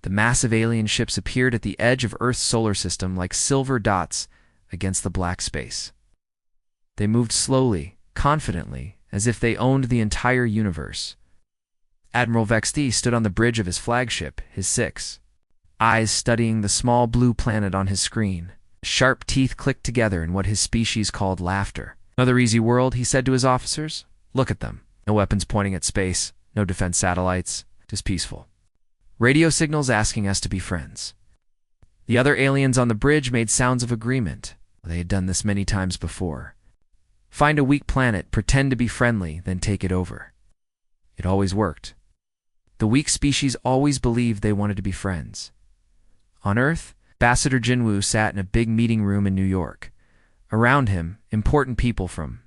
The massive alien ships appeared at the edge of Earth's solar system like silver dots against the black space. They moved slowly, confidently, as if they owned the entire universe. Admiral Vexti stood on the bridge of his flagship, his six eyes studying the small blue planet on his screen. Sharp teeth clicked together in what his species called laughter. "Another easy world," he said to his officers. "Look at them. No weapons pointing at space, no defense satellites, just peaceful. Radio signals asking us to be friends." The other aliens on the bridge made sounds of agreement. They had done this many times before. Find a weak planet, pretend to be friendly, then take it over. It always worked. The weak species always believed they wanted to be friends. On Earth, Ambassador Jinwoo sat in a big meeting room in New York. Around him, important people from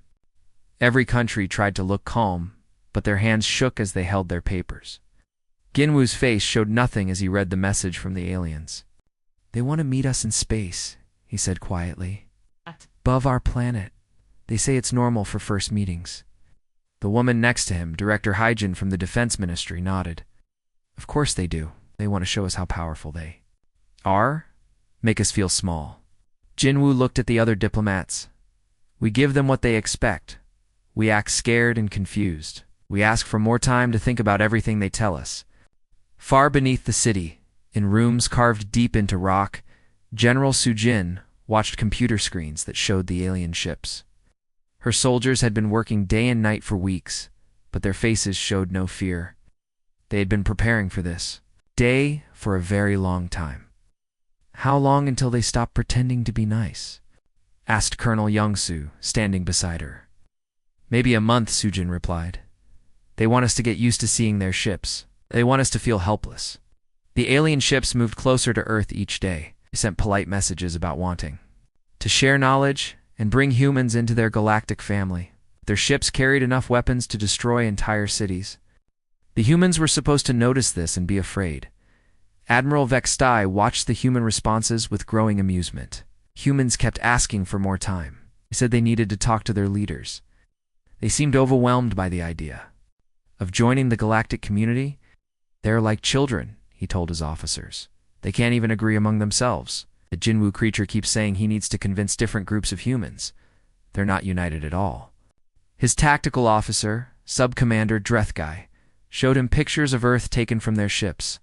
every country tried to look calm, but their hands shook as they held their papers. Jinwoo's face showed nothing as he read the message from the aliens. "They want to meet us in space," he said quietly. "Above our planet. They say it's normal for first meetings." The woman next to him, Director Hyjin from the Defense Ministry, nodded. "Of course they do. They want to show us how powerful they are. Make us feel small." Jinwoo looked at the other diplomats. "We give them what they expect. We act scared and confused. We ask for more time to think about everything they tell us." Far beneath the city, in rooms carved deep into rock, General Sujin watched computer screens that showed the alien ships. Her soldiers had been working day and night for weeks, but their faces showed no fear. They had been preparing for this day for a very long time. "How long until they stop pretending to be nice?" asked Colonel Youngsu, standing beside her. "Maybe a month," Sujin replied. "They want us to get used to seeing their ships. They want us to feel helpless." The alien ships moved closer to Earth each day. They sent polite messages about wanting to share knowledge and bring humans into their galactic family. Their ships carried enough weapons to destroy entire cities. The humans were supposed to notice this and be afraid. Admiral Vexti watched the human responses with growing amusement. Humans kept asking for more time. They said they needed to talk to their leaders. They seemed overwhelmed by the idea of joining the galactic community. "They're like children," he told his officers. "They can't even agree among themselves. The Jinwoo creature keeps saying he needs to convince different groups of humans. They're not united at all." His tactical officer, Sub-Commander Drethgai, showed him pictures of Earth taken from their ships.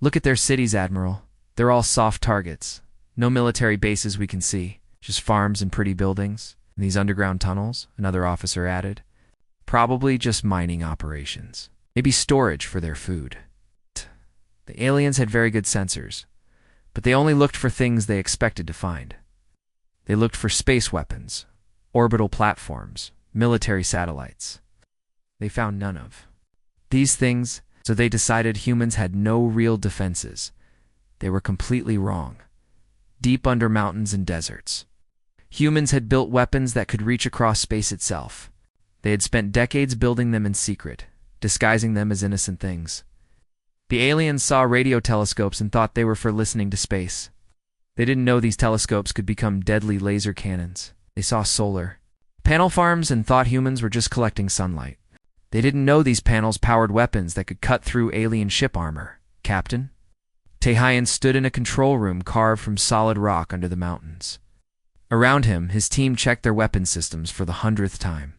"Look at their cities, Admiral. They're all soft targets. No military bases we can see, just farms and pretty buildings. And these underground tunnels," another officer added. "Probably just mining operations. Maybe storage for their food." The aliens had very good sensors, but they only looked for things they expected to find. They looked for space weapons, orbital platforms, military satellites. They found none of these things, so they decided humans had no real defenses. They were completely wrong. Deep under mountains and deserts, humans had built weapons that could reach across space itself. They had spent decades building them in secret, disguising them as innocent things. The aliens saw radio telescopes and thought they were for listening to space. They didn't know these telescopes could become deadly laser cannons. They saw solar panel farms and thought humans were just collecting sunlight. They didn't know these panels powered weapons that could cut through alien ship armor. Captain Taehyun stood in a control room carved from solid rock under the mountains. Around him, his team checked their weapon systems for the 100th time.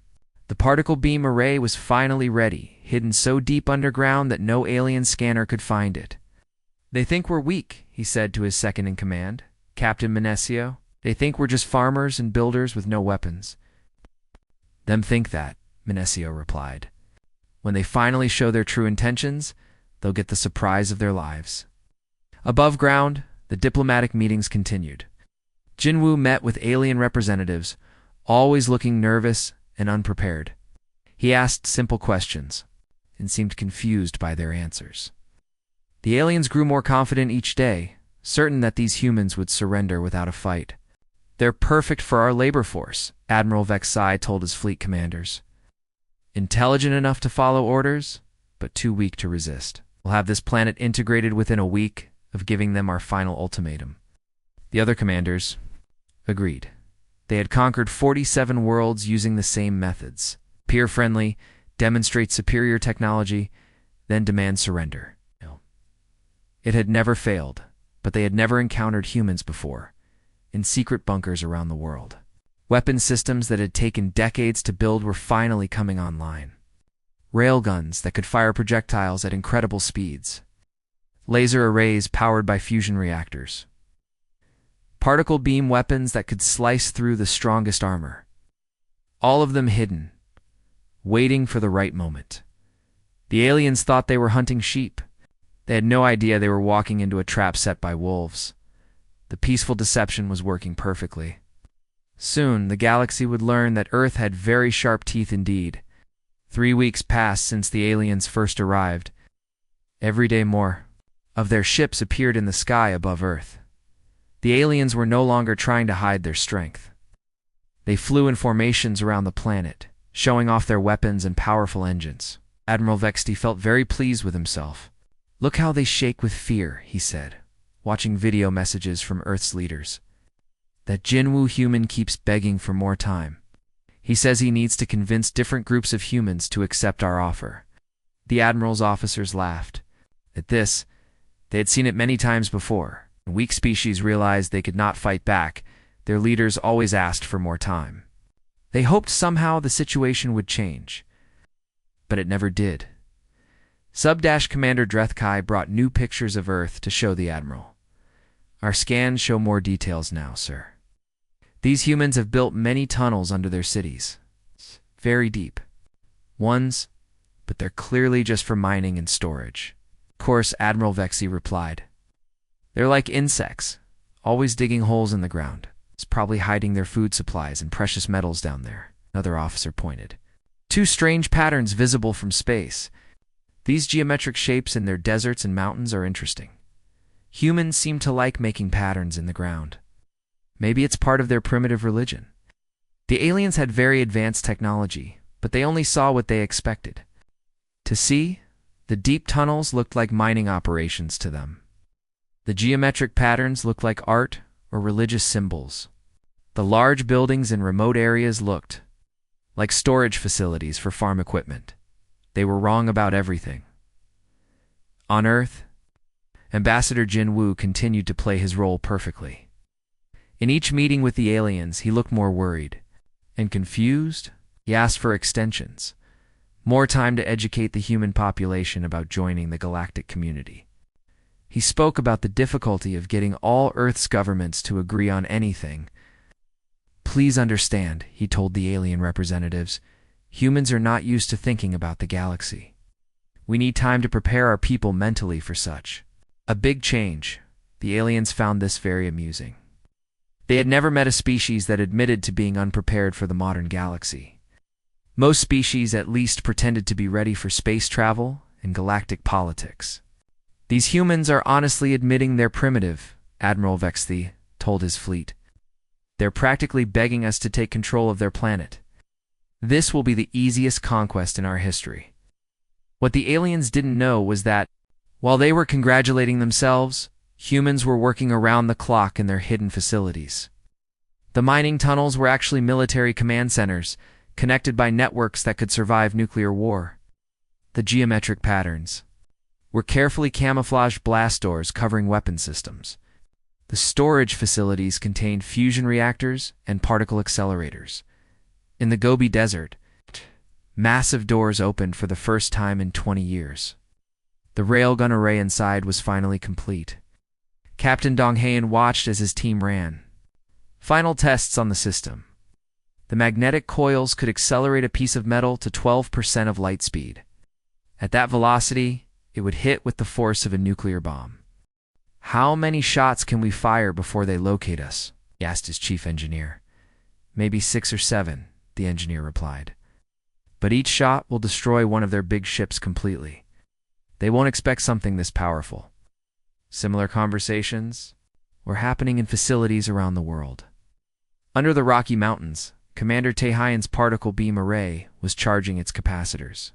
The particle beam array was finally ready, hidden so deep underground that no alien scanner could find it. "They think we're weak," he said to his second-in-command, Captain Menesio. "They think we're just farmers and builders with no weapons." "Them think that," Menesio replied. "When they finally show their true intentions, they'll get the surprise of their lives." Above ground, the diplomatic meetings continued. Jinwoo met with alien representatives, always looking nervous and unprepared. He asked simple questions and seemed confused by their answers. The aliens grew more confident each day, certain that these humans would surrender without a fight. "They're perfect for our labor force," Admiral Vexi told his fleet commanders. "Intelligent enough to follow orders, but too weak to resist. We'll have this planet integrated within a week of giving them our final ultimatum." The other commanders agreed. They had conquered 47 worlds using the same methods. Peer-friendly, demonstrate superior technology, then demand surrender. It had never failed, but they had never encountered humans before, in secret bunkers around the world. Weapon systems that had taken decades to build were finally coming online. Railguns that could fire projectiles at incredible speeds. Laser arrays powered by fusion reactors. Particle beam weapons that could slice through the strongest armor. All of them hidden, waiting for the right moment. The aliens thought they were hunting sheep. They had no idea they were walking into a trap set by wolves. The peaceful deception was working perfectly. Soon, the galaxy would learn that Earth had very sharp teeth indeed. 3 weeks passed since the aliens first arrived. Every day more of their ships appeared in the sky above Earth. The aliens were no longer trying to hide their strength. They flew in formations around the planet, showing off their weapons and powerful engines. Admiral Vexty felt very pleased with himself. "Look how they shake with fear," he said, watching video messages from Earth's leaders. "That Jinwu human keeps begging for more time. He says he needs to convince different groups of humans to accept our offer." The Admiral's officers laughed. At this, they had seen it many times before. When weak species realized they could not fight back, their leaders always asked for more time. They hoped somehow the situation would change. But it never did. Sub-Commander Drethkai brought new pictures of Earth to show the Admiral. "Our scans show more details now, sir. These humans have built many tunnels under their cities. Very deep ones, but they're clearly just for mining and storage." "Of course," Admiral Vexy replied. "They're like insects, always digging holes in the ground. It's probably hiding their food supplies and precious metals down there," another officer pointed. "Two strange patterns visible from space. These geometric shapes in their deserts and mountains are interesting. Humans seem to like making patterns in the ground. Maybe it's part of their primitive religion." The aliens had very advanced technology, but they only saw what they expected to see. The deep tunnels looked like mining operations to them. The geometric patterns looked like art or religious symbols. The large buildings in remote areas looked like storage facilities for farm equipment. They were wrong about everything. On Earth, Ambassador Jin Woo continued to play his role perfectly. In each meeting with the aliens, he looked more worried and confused. He asked for extensions, more time to educate the human population about joining the galactic community. He spoke about the difficulty of getting all Earth's governments to agree on anything. "Please understand," he told the alien representatives, "humans are not used to thinking about the galaxy. We need time to prepare our people mentally for such a big change." The aliens found this very amusing. They had never met a species that admitted to being unprepared for the modern galaxy. Most species at least pretended to be ready for space travel and galactic politics. "These humans are honestly admitting they're primitive," Admiral Vexty told his fleet. "They're practically begging us to take control of their planet. This will be the easiest conquest in our history." What the aliens didn't know was that, while they were congratulating themselves, humans were working around the clock in their hidden facilities. The mining tunnels were actually military command centers, connected by networks that could survive nuclear war. The geometric patterns were carefully camouflaged blast doors covering weapon systems. The storage facilities contained fusion reactors and particle accelerators. In the Gobi Desert, massive doors opened for the first time in 20 years. The railgun array inside was finally complete. Captain Donghaen watched as his team ran final tests on the system. The magnetic coils could accelerate a piece of metal to 12% of light speed. At that velocity, it would hit with the force of a nuclear bomb. "How many shots can we fire before they locate us?" he asked his chief engineer. "Maybe 6 or 7, the engineer replied. "But each shot will destroy one of their big ships completely. They won't expect something this powerful." Similar conversations were happening in facilities around the world. Under the Rocky Mountains, Commander Taehyun's particle beam array was charging its capacitors.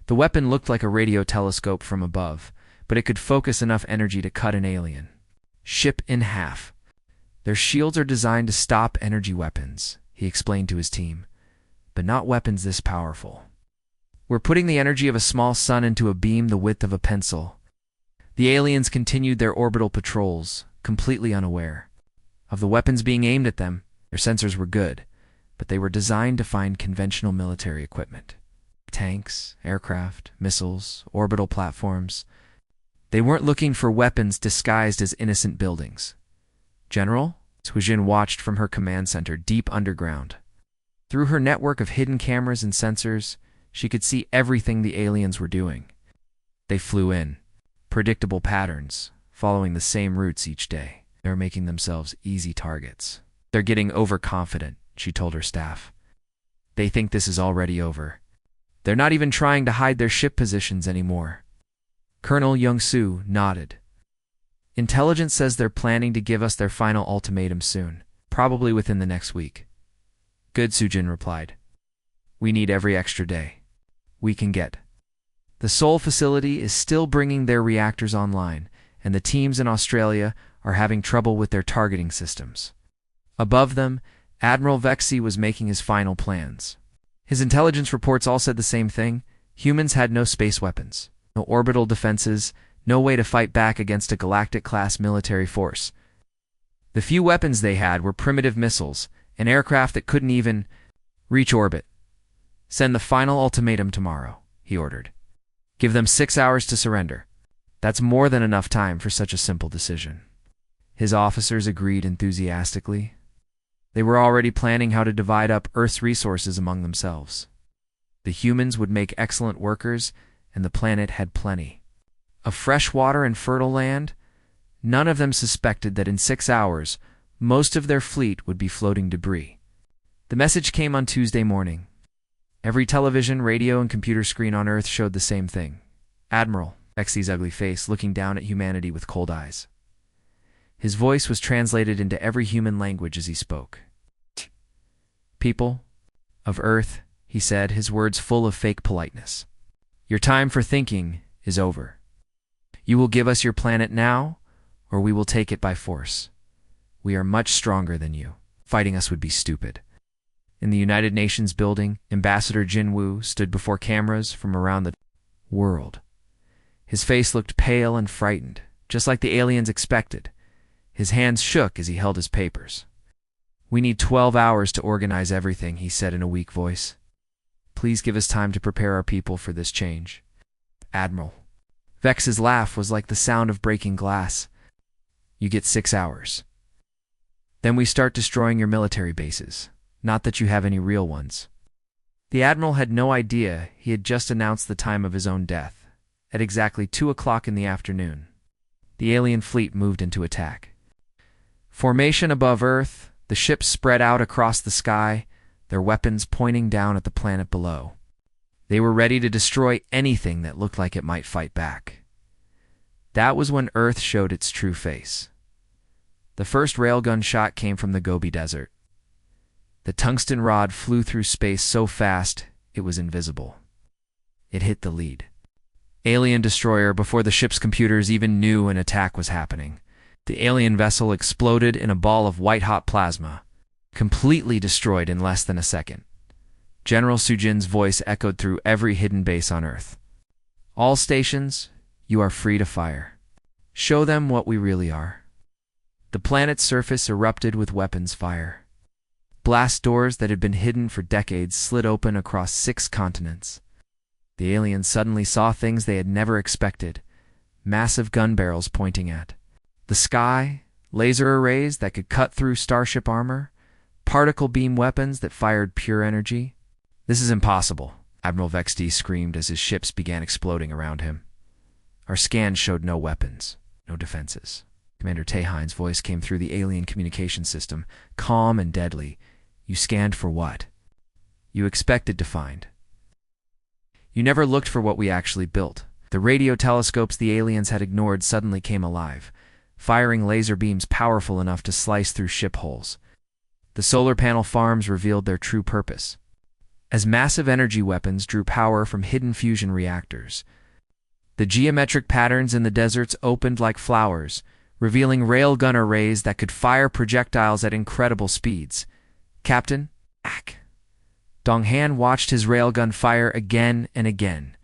The weapon looked like a radio telescope from above, but it could focus enough energy to cut an alien ship in half. "Their shields are designed to stop energy weapons," he explained to his team, "but not weapons this powerful. We're putting the energy of a small sun into a beam the width of a pencil. The aliens continued their orbital patrols, completely unaware of the weapons being aimed at them. Their sensors were good, but they were designed to find conventional military equipment. Tanks, aircraft, missiles, orbital platforms. They weren't looking for weapons disguised as innocent buildings. General Sujin watched from her command center deep underground. Through her network of hidden cameras and sensors, she could see everything the aliens were doing. They flew in, predictable patterns, following the same routes each day. They're making themselves easy targets. They're getting overconfident, she told her staff. They think this is already over. They're not even trying to hide their ship positions anymore. Colonel Young-Soo nodded. Intelligence says they're planning to give us their final ultimatum soon, probably within the next week. Good, Sujin replied. We need every extra day we can get. The Seoul facility is still bringing their reactors online, and the teams in Australia are having trouble with their targeting systems. Above them, Admiral Vexi was making his final plans. His intelligence reports all said the same thing. Humans had no space weapons, no orbital defenses, no way to fight back against a Galactic-class military force. The few weapons they had were primitive missiles, an aircraft that couldn't even reach orbit. Send the final ultimatum tomorrow, he ordered. Give them 6 hours to surrender. That's more than enough time for such a simple decision. His officers agreed enthusiastically. They were already planning how to divide up Earth's resources among themselves. The humans would make excellent workers, and the planet had plenty of fresh water and fertile land. None of them suspected that in 6 hours, most of their fleet would be floating debris. The message came on Tuesday morning. Every television, radio, and computer screen on Earth showed the same thing. Admiral Vexi's ugly face looking down at humanity with cold eyes. His voice was translated into every human language as he spoke. People of Earth, he said, his words full of fake politeness. Your time for thinking is over. You will give us your planet now, or we will take it by force. We are much stronger than you. Fighting us would be stupid. In the United Nations building, Ambassador Jin Woo stood before cameras from around the world. His face looked pale and frightened, just like the aliens expected. His hands shook as he held his papers. We need 12 hours to organize everything, he said in a weak voice. Please give us time to prepare our people for this change. Admiral Vex's laugh was like the sound of breaking glass. You get 6 hours. Then we start destroying your military bases. Not that you have any real ones. The Admiral had no idea he had just announced the time of his own death, at exactly 2 o'clock in the afternoon. The alien fleet moved into attack. Formation above Earth, the ships spread out across the sky, their weapons pointing down at the planet below. They were ready to destroy anything that looked like it might fight back. That was when Earth showed its true face. The first railgun shot came from the Gobi Desert. The tungsten rod flew through space so fast it was invisible. It hit the lead alien destroyer before the ship's computers even knew an attack was happening. The alien vessel exploded in a ball of white-hot plasma, completely destroyed in less than a second. General Sujin's voice echoed through every hidden base on Earth. All stations, you are free to fire. Show them what we really are. The planet's surface erupted with weapons fire. Blast doors that had been hidden for decades slid open across 6 continents. The aliens suddenly saw things they had never expected. Massive gun barrels pointing at the sky, laser arrays that could cut through starship armor, particle beam weapons that fired pure energy. This is impossible, Admiral Vexti screamed as his ships began exploding around him. Our scans showed no weapons, no defenses. Commander Taehan's voice came through the alien communication system, calm and deadly. You scanned for what? You expected to find. You never looked for what we actually built. The radio telescopes the aliens had ignored suddenly came alive, firing laser beams powerful enough to slice through ship hulls. The solar panel farms revealed their true purpose, as massive energy weapons drew power from hidden fusion reactors. The geometric patterns in the deserts opened like flowers, revealing railgun arrays that could fire projectiles at incredible speeds. Captain, Donghan watched his railgun fire again and again,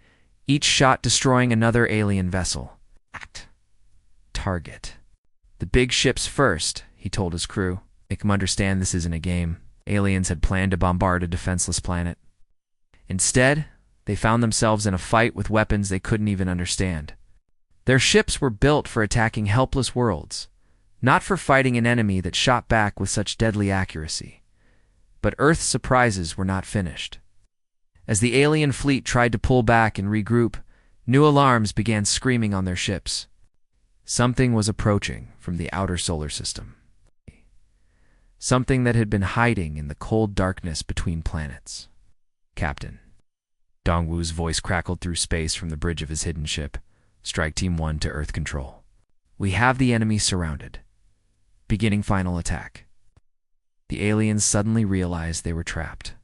each shot destroying another alien vessel. target. The big ships first, he told his crew. Make them understand this isn't a game. Aliens had planned to bombard a defenseless planet. Instead, they found themselves in a fight with weapons they couldn't even understand. Their ships were built for attacking helpless worlds, not for fighting an enemy that shot back with such deadly accuracy. But Earth's surprises were not finished. As the alien fleet tried to pull back and regroup, new alarms began screaming on their ships. Something was approaching from the outer solar system. Something that had been hiding in the cold darkness between planets. Captain. Dongwu's voice crackled through space from the bridge of his hidden ship. Strike Team 1 to Earth Control. We have the enemy surrounded. Beginning final attack. The aliens suddenly realized they were trapped.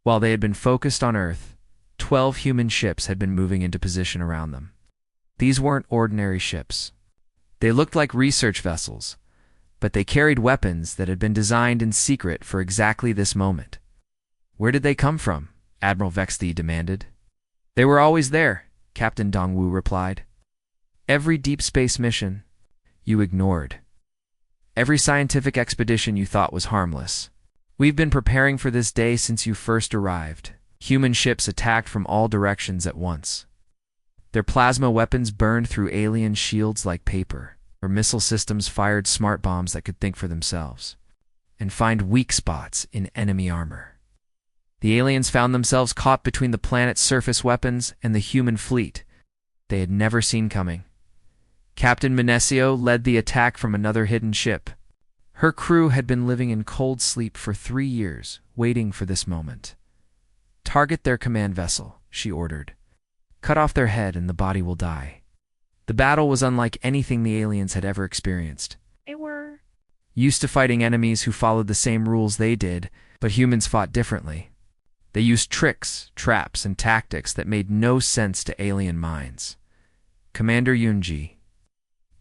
While they had been focused on Earth, 12 human ships had been moving into position around them. These weren't ordinary ships. They looked like research vessels, but they carried weapons that had been designed in secret for exactly this moment. Where did they come from? Admiral Vexthi demanded. They were always there, Captain Dongwu replied. Every deep space mission you ignored. Every scientific expedition you thought was harmless. We've been preparing for this day since you first arrived. Human ships attacked from all directions at once. Their plasma weapons burned through alien shields like paper. Their missile systems fired smart bombs that could think for themselves and find weak spots in enemy armor. The aliens found themselves caught between the planet's surface weapons and the human fleet they had never seen coming. Captain Minesio led the attack from another hidden ship. Her crew had been living in cold sleep for 3 years, waiting for this moment. Target their command vessel, she ordered. Cut off their head and the body will die. The battle was unlike anything the aliens had ever experienced. They were used to fighting enemies who followed the same rules they did, but humans fought differently. They used tricks, traps, and tactics that made no sense to alien minds. Commander Yunji,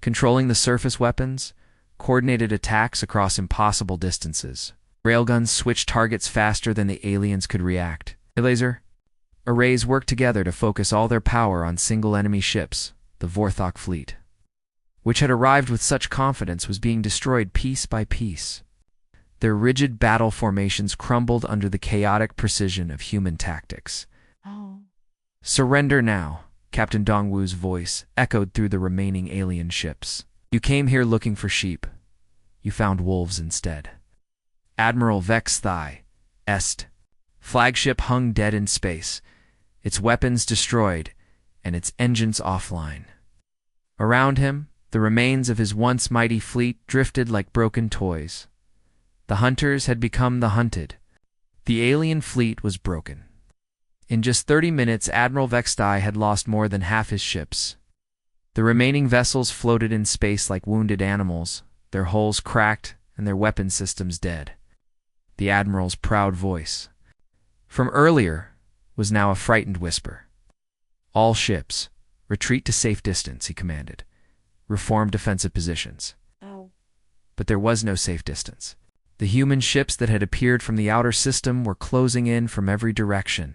controlling the surface weapons, coordinated attacks across impossible distances. Railguns switched targets faster than the aliens could react. Laser arrays worked together to focus all their power on single enemy ships. The Vorthok fleet, which had arrived with such confidence, was being destroyed piece by piece. Their rigid battle formations crumbled under the chaotic precision of human tactics. Oh. Surrender now, Captain Dongwu's voice echoed through the remaining alien ships. You came here looking for sheep. You found wolves instead. Admiral Vexthi Est flagship hung dead in space, its weapons destroyed, and its engines offline. Around him, the remains of his once mighty fleet drifted like broken toys. The hunters had become the hunted. The alien fleet was broken. In just 30 minutes, Admiral Vexthi had lost more than half his ships. The remaining vessels floated in space like wounded animals, their hulls cracked and their weapon systems dead. The Admiral's proud voice, from earlier, was now a frightened whisper. All ships, retreat to safe distance, he commanded. Reform defensive positions. Oh. But there was no safe distance. The human ships that had appeared from the outer system were closing in from every direction.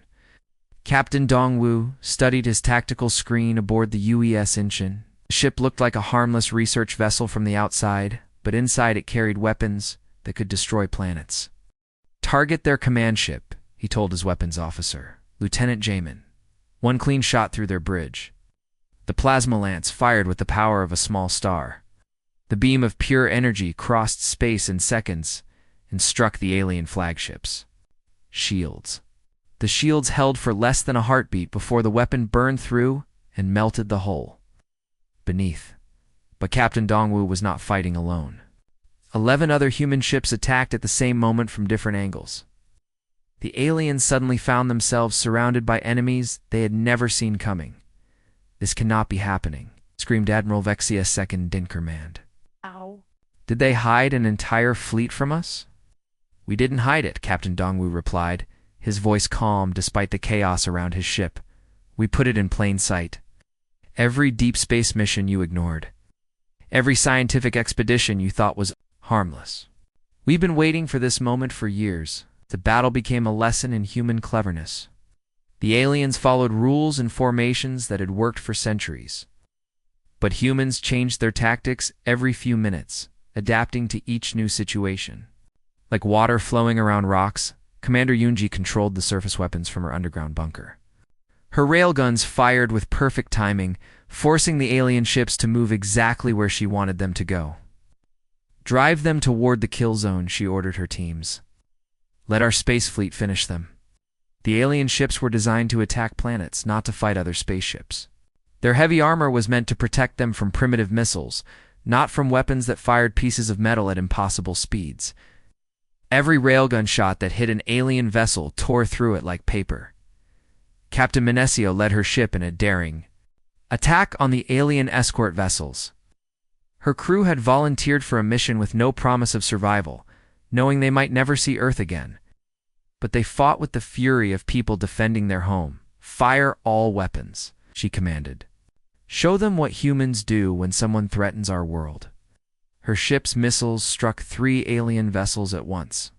Captain Dongwu studied his tactical screen aboard the UES Inchin. The ship looked like a harmless research vessel from the outside, but inside it carried weapons that could destroy planets. Target their command ship, he told his weapons officer, Lieutenant Jamin. One clean shot through their bridge. The plasma lance fired with the power of a small star. The beam of pure energy crossed space in seconds and struck the alien flagships. Shields. The shields held for less than a heartbeat before the weapon burned through and melted the hull. Beneath. But Captain Dongwu was not fighting alone. 11 other human ships attacked at the same moment from different angles. The aliens suddenly found themselves surrounded by enemies they had never seen coming. This cannot be happening, screamed Admiral Vexia II in command. Ow. Did they hide an entire fleet from us? We didn't hide it, Captain Dongwu replied, his voice calm despite the chaos around his ship. We put it in plain sight. Every deep space mission you ignored. Every scientific expedition you thought was harmless. We've been waiting for this moment for years. The battle became a lesson in human cleverness. The aliens followed rules and formations that had worked for centuries. But humans changed their tactics every few minutes, adapting to each new situation. Like water flowing around rocks, Commander Yunji controlled the surface weapons from her underground bunker. Her railguns fired with perfect timing, forcing the alien ships to move exactly where she wanted them to go. Drive them toward the kill zone, she ordered her teams. Let our space fleet finish them. The alien ships were designed to attack planets, not to fight other spaceships. Their heavy armor was meant to protect them from primitive missiles, not from weapons that fired pieces of metal at impossible speeds. Every railgun shot that hit an alien vessel tore through it like paper. Captain Minesio led her ship in a daring attack on the alien escort vessels. Her crew had volunteered for a mission with no promise of survival, knowing they might never see Earth again. But they fought with the fury of people defending their home. Fire all weapons, she commanded. Show them what humans do when someone threatens our world. Her ship's missiles struck 3 alien vessels at once.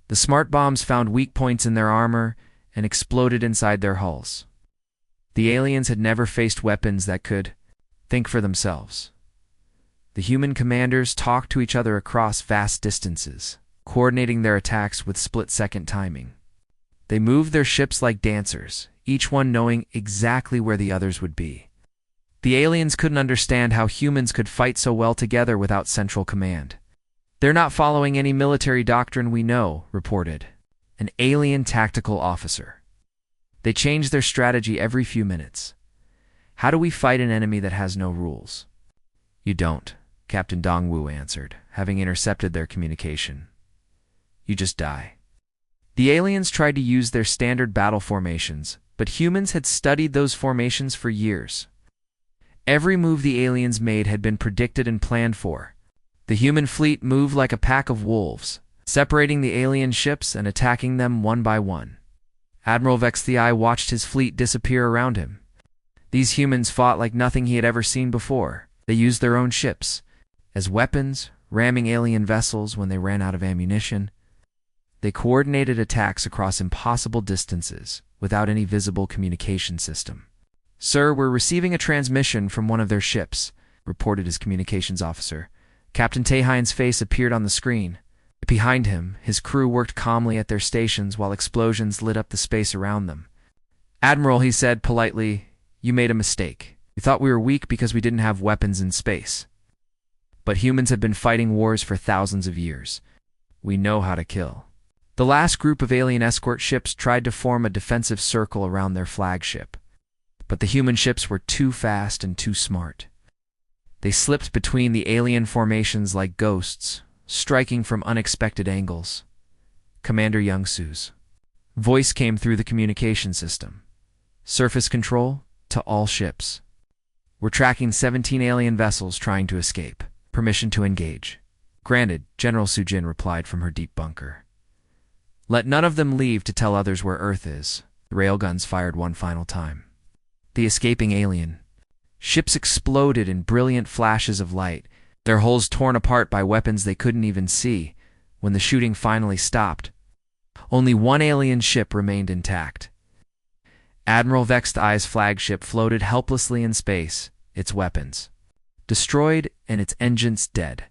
The smart bombs found weak points in their armor and exploded inside their hulls. The aliens had never faced weapons that could think for themselves. The human commanders talked to each other across vast distances, coordinating their attacks with split-second timing. They moved their ships like dancers, each one knowing exactly where the others would be. The aliens couldn't understand how humans could fight so well together without central command. They're not following any military doctrine we know, reported an alien tactical officer. They change their strategy every few minutes. How do we fight an enemy that has no rules? You don't, Captain Dongwu answered, having intercepted their communication. You just die. The aliens tried to use their standard battle formations, but humans had studied those formations for years. Every move the aliens made had been predicted and planned for. The human fleet moved like a pack of wolves, separating the alien ships and attacking them one by one. Admiral Vexthii watched his fleet disappear around him. These humans fought like nothing he had ever seen before. They used their own ships as weapons, ramming alien vessels when they ran out of ammunition. They coordinated attacks across impossible distances without any visible communication system. Sir, we're receiving a transmission from one of their ships, reported his communications officer. Captain Taehine's face appeared on the screen. Behind him, his crew worked calmly at their stations while explosions lit up the space around them. Admiral, he said politely, you made a mistake. You thought we were weak because we didn't have weapons in space. But humans have been fighting wars for thousands of years. We know how to kill. The last group of alien escort ships tried to form a defensive circle around their flagship. But the human ships were too fast and too smart. They slipped between the alien formations like ghosts, striking from unexpected angles. Commander Youngsu's voice came through the communication system. Surface control to all ships. We're tracking 17 alien vessels trying to escape. Permission to engage. Granted, General Sujin replied from her deep bunker. Let none of them leave to tell others where Earth is. The railguns fired one final time. The escaping alien ships exploded in brilliant flashes of light, their hulls torn apart by weapons they couldn't even see. When the shooting finally stopped, only one alien ship remained intact. Admiral Vexthei's flagship floated helplessly in space, its weapons destroyed and its engines dead.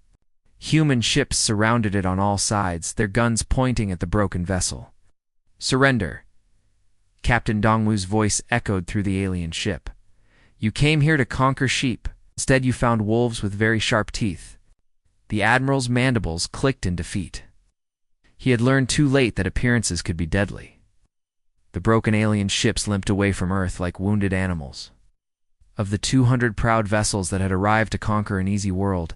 Human ships surrounded it on all sides, their guns pointing at the broken vessel. Surrender. Captain Dongwu's voice echoed through the alien ship. You came here to conquer sheep. Instead, you found wolves with very sharp teeth. The Admiral's mandibles clicked in defeat. He had learned too late that appearances could be deadly. The broken alien ships limped away from Earth like wounded animals. Of the 200 proud vessels that had arrived to conquer an easy world,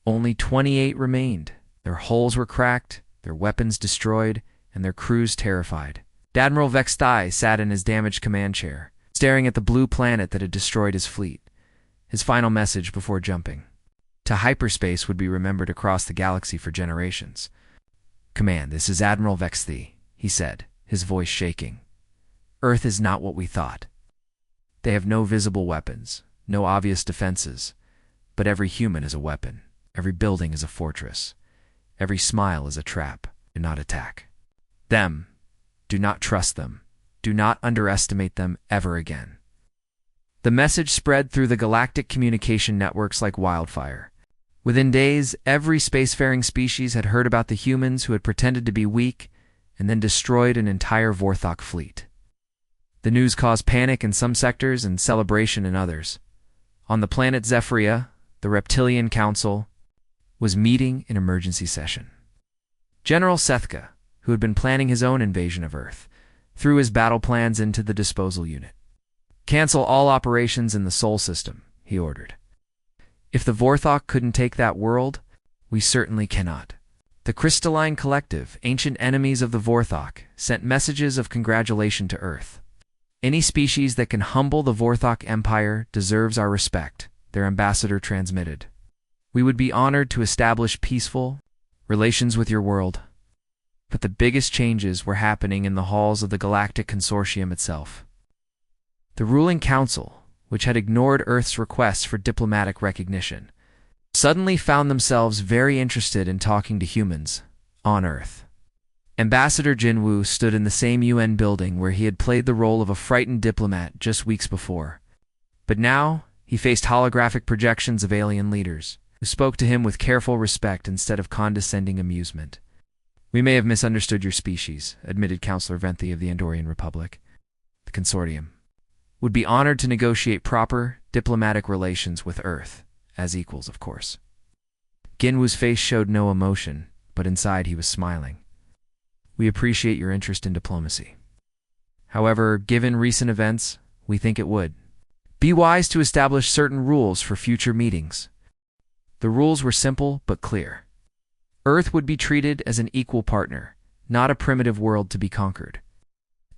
only 28 remained. Their hulls were cracked, their weapons destroyed, and their crews terrified. Admiral Vexthei sat in his damaged command chair, staring at the blue planet that had destroyed his fleet. His final message before jumping to hyperspace would be remembered across the galaxy for generations. Command, this is Admiral Vexthei, he said, his voice shaking. Earth is not what we thought. They have no visible weapons, no obvious defenses, but every human is a weapon. Every building is a fortress. Every smile is a trap. Do not attack them. Do not trust them. Do not underestimate them ever again. The message spread through the galactic communication networks like wildfire. Within days, every spacefaring species had heard about the humans who had pretended to be weak and then destroyed an entire Vorthok fleet. The news caused panic in some sectors and celebration in others. On the planet Zephyria, the Reptilian Council was meeting in emergency session. General Sethka, who had been planning his own invasion of Earth, threw his battle plans into the disposal unit. "Cancel all operations in the Sol system," he ordered. "If the Vorthok couldn't take that world, we certainly cannot." The Crystalline Collective, ancient enemies of the Vorthok, sent messages of congratulation to Earth. "Any species that can humble the Vorthok Empire deserves our respect," their ambassador transmitted. "We would be honored to establish peaceful relations with your world." But the biggest changes were happening in the halls of the Galactic Consortium itself. The ruling council, which had ignored Earth's requests for diplomatic recognition, suddenly found themselves very interested in talking to humans on Earth. Ambassador Jinwoo stood in the same UN building where he had played the role of a frightened diplomat just weeks before. But now, he faced holographic projections of alien leaders, who spoke to him with careful respect instead of condescending amusement. "We may have misunderstood your species," admitted Councillor Venthi of the Andorian Republic. "The consortium would be honored to negotiate proper diplomatic relations with Earth, as equals, of course." Ginwoo's face showed no emotion, but inside he was smiling. "We appreciate your interest in diplomacy. However, given recent events, we think it would be wise to establish certain rules for future meetings." The rules were simple but clear. Earth would be treated as an equal partner, not a primitive world to be conquered.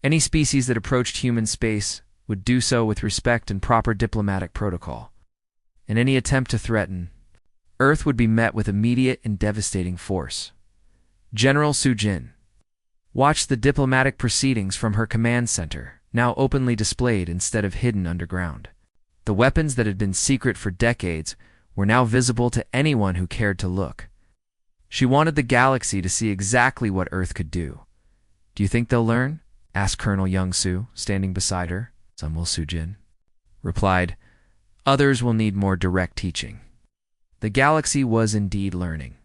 Any species that approached human space would do so with respect and proper diplomatic protocol. And any attempt to threaten Earth would be met with immediate and devastating force. General Sujin watched the diplomatic proceedings from her command center, now openly displayed instead of hidden underground. The weapons that had been secret for decades were now visible to anyone who cared to look. She wanted the galaxy to see exactly what Earth could do. "Do you think they'll learn?" asked Colonel Young-Soo, standing beside her. "Some will," Sujin replied. "Others will need more direct teaching." The galaxy was indeed learning.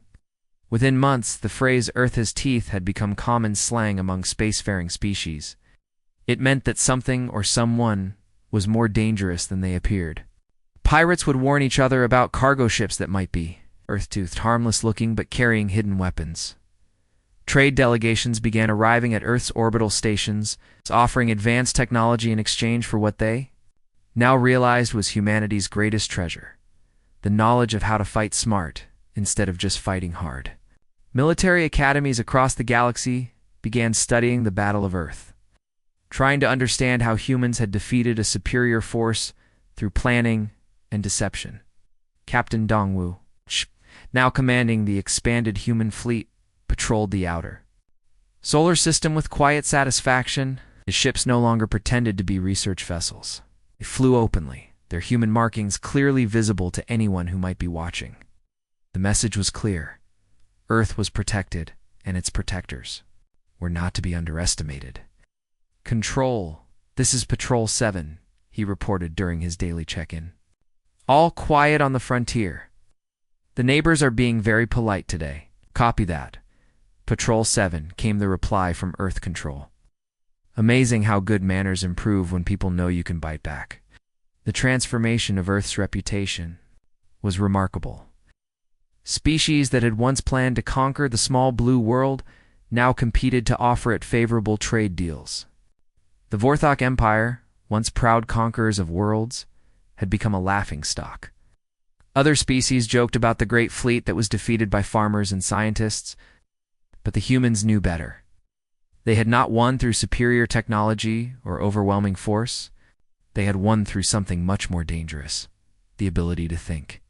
Within months, the phrase "Earth has teeth" had become common slang among spacefaring species. It meant that something or someone was more dangerous than they appeared. Pirates would warn each other about cargo ships that might be Earth-toothed, harmless-looking but carrying hidden weapons. Trade delegations began arriving at Earth's orbital stations, offering advanced technology in exchange for what they now realized was humanity's greatest treasure: the knowledge of how to fight smart instead of just fighting hard. Military academies across the galaxy began studying the Battle of Earth, trying to understand how humans had defeated a superior force through planning and deception. Captain Dongwu, now commanding the expanded human fleet, patrolled the outer solar system with quiet satisfaction. His ships no longer pretended to be research vessels. They flew openly, their human markings clearly visible to anyone who might be watching. The message was clear. Earth was protected, and its protectors were not to be underestimated. "Control, this is Patrol 7, he reported during his daily check-in. "All quiet on the frontier. The neighbors are being very polite today." "Copy that. Patrol 7, came the reply from Earth Control. Amazing how good manners improve when people know you can bite back. The transformation of Earth's reputation was remarkable. Species that had once planned to conquer the small blue world now competed to offer it favorable trade deals. The Vorthok Empire, once proud conquerors of worlds, had become a laughingstock. Other species joked about the great fleet that was defeated by farmers and scientists, but the humans knew better. They had not won through superior technology or overwhelming force. They had won through something much more dangerous: the ability to think,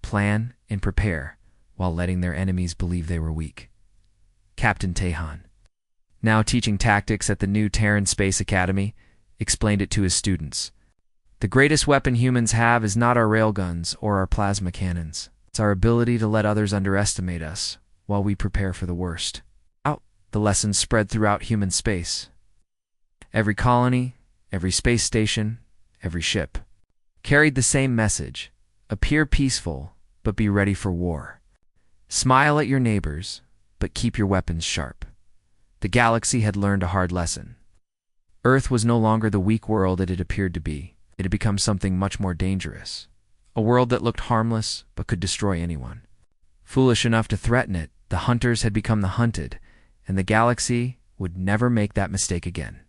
plan, and prepare while letting their enemies believe they were weak. Captain Tehan, now teaching tactics at the new Terran Space Academy, explained it to his students. "The greatest weapon humans have is not our railguns or our plasma cannons. It's our ability to let others underestimate us while we prepare for the worst." The lessons spread throughout human space. Every colony, every space station, every ship carried the same message: appear peaceful, but be ready for war. Smile at your neighbors, but keep your weapons sharp. The galaxy had learned a hard lesson. Earth was no longer the weak world it had appeared to be. It had become something much more dangerous. A world that looked harmless, but could destroy anyone. Foolish enough to threaten it, the hunters had become the hunted, and the galaxy would never make that mistake again.